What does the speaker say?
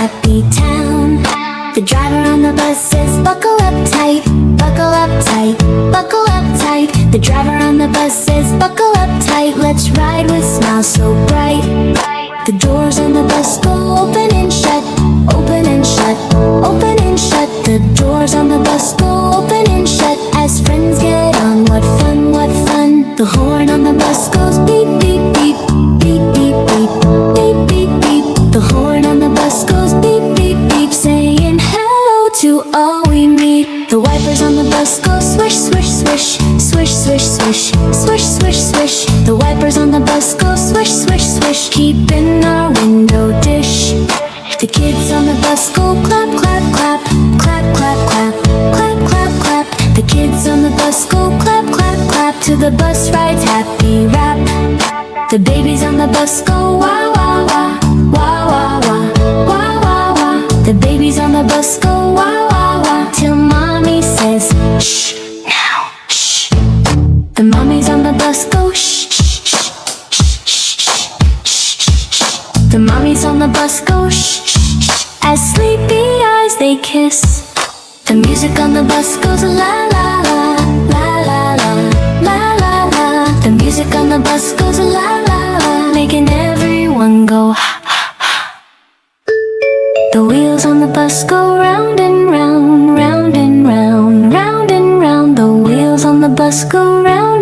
happy town. The driver on the bus says, buckle up tight, buckle up tight, buckle up tight. The driver on the bus says, buckle up tight. Let's ride with smiles so bright. The doors on the bus go open and shut, open and shut, open and shut. The doors on the bus go open and shut. As friends get on, what fun, what fun. The horn on the bus goes beep, beep, beep, beep, beep, beep, beep, beep, beep. The horn on the bus goes beep, beep, beep, saying hello to all we meet. The wipers on the bus go swish, swish, swish, swish, swish, swish, swish, swish, swish. The wipers on the bus go swish, swish, swish, keeping our window dish. The kids on the bus go clap, clap, clap, clap, clap, clap, clap, clap, clap. The kids on the bus go clap, clap, clap to the bus ride's happy rap. The babies on the bus go wah, wah, wah, wah, wah, wah, wah, wah, wah. The babies on the bus go wah, wah, wah, till mommy says shh, now, shh. The mommies on the bus go shh, shh, shh, shh, shh, shh, shh. The mommies on the bus go shh, shh, shh, as sleepy eyes they kiss. The music on the bus goes la la la, la la la, la la la. The music on the bus goes la la la, making everyone go ha ha ha. The wheels on the bus go round and round, round and round, round and round. The wheels on the bus go round